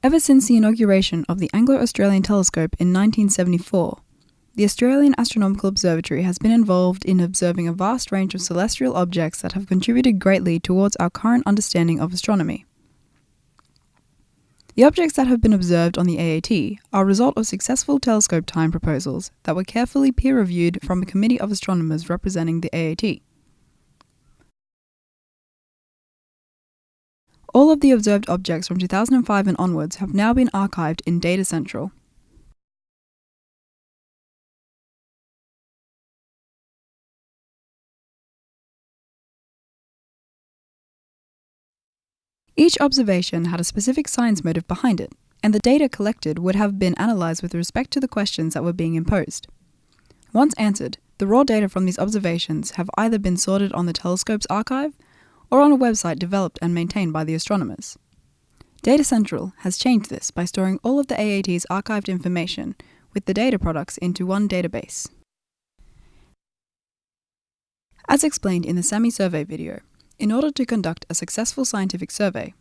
Ever since the inauguration of the Anglo-Australian Telescope in 1974, the Australian Astronomical Observatory has been involved in observing a vast range of celestial objects that have contributed greatly towards our current understanding of astronomy. The objects that have been observed on the AAT are a result of successful telescope time proposals that were carefully peer-reviewed from a committee of astronomers representing the AAT. All of the observed objects from 2005 and onwards have now been archived in Data Central. Each observation had a specific science motive behind it, and the data collected would have been analysed with respect to the questions that were being imposed. Once answered, the raw data from these observations have either been sorted on the telescope's archive or on a website developed and maintained by the astronomers. Data Central has changed this by storing all of the AAT's archived information with the data products into one database. As explained in the SAMI survey video, in order to conduct a successful scientific survey,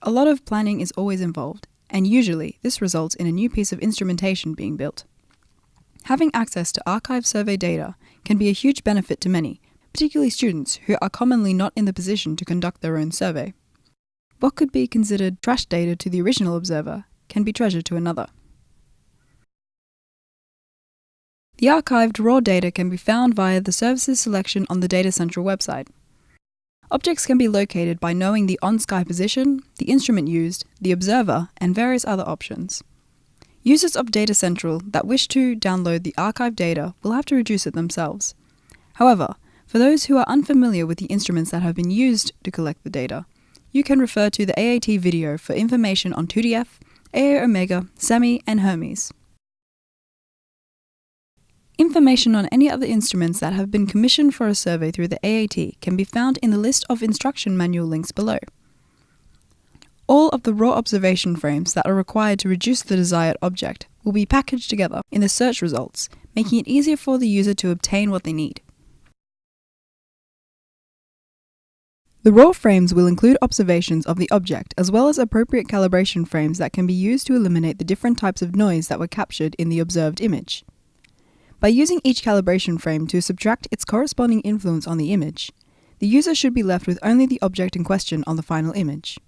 a lot of planning is always involved, and usually this results in a new piece of instrumentation being built. Having access to archived survey data can be a huge benefit to many, particularly students who are commonly not in the position to conduct their own survey. What could be considered trash data to the original observer can be treasure to another. The archived raw data can be found via the services selection on the Data Central website. Objects can be located by knowing the on-sky position, the instrument used, the observer, and various other options. Users of Data Central that wish to download the archived data will have to reduce it themselves. However, for those who are unfamiliar with the instruments that have been used to collect the data, you can refer to the AAT video for information on 2DF, AA Omega, SAMI, and Hermes. Information on any other instruments that have been commissioned for a survey through the AAT can be found in the list of instruction manual links below. All of the raw observation frames that are required to reduce the desired object will be packaged together in the search results, making it easier for the user to obtain what they need. The raw frames will include observations of the object as well as appropriate calibration frames that can be used to eliminate the different types of noise that were captured in the observed image. By using each calibration frame to subtract its corresponding influence on the image, the user should be left with only the object in question on the final image.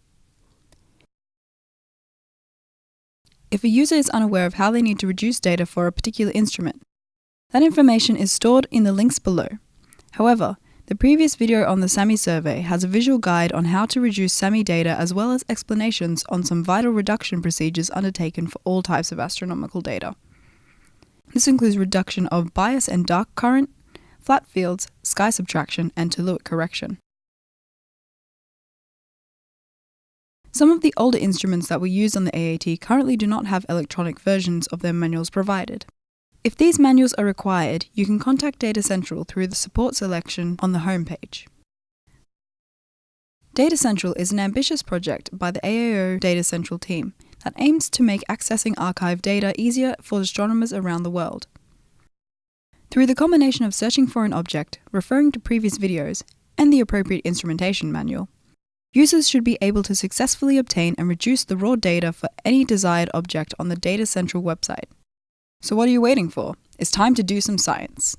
If a user is unaware of how they need to reduce data for a particular instrument, that information is stored in the links below. However, the previous video on the SAMI survey has a visual guide on how to reduce SAMI data as well as explanations on some vital reduction procedures undertaken for all types of astronomical data. This includes reduction of bias and dark current, flat fields, sky subtraction, and telluric correction. Some of the older instruments that were used on the AAT currently do not have electronic versions of their manuals provided. If these manuals are required, you can contact Data Central through the support selection on the home page. Data Central is an ambitious project by the AAO Data Central team that aims to make accessing archived data easier for astronomers around the world. Through the combination of searching for an object, referring to previous videos, and the appropriate instrumentation manual, users should be able to successfully obtain and reduce the raw data for any desired object on the Data Central website. So what are you waiting for? It's time to do some science.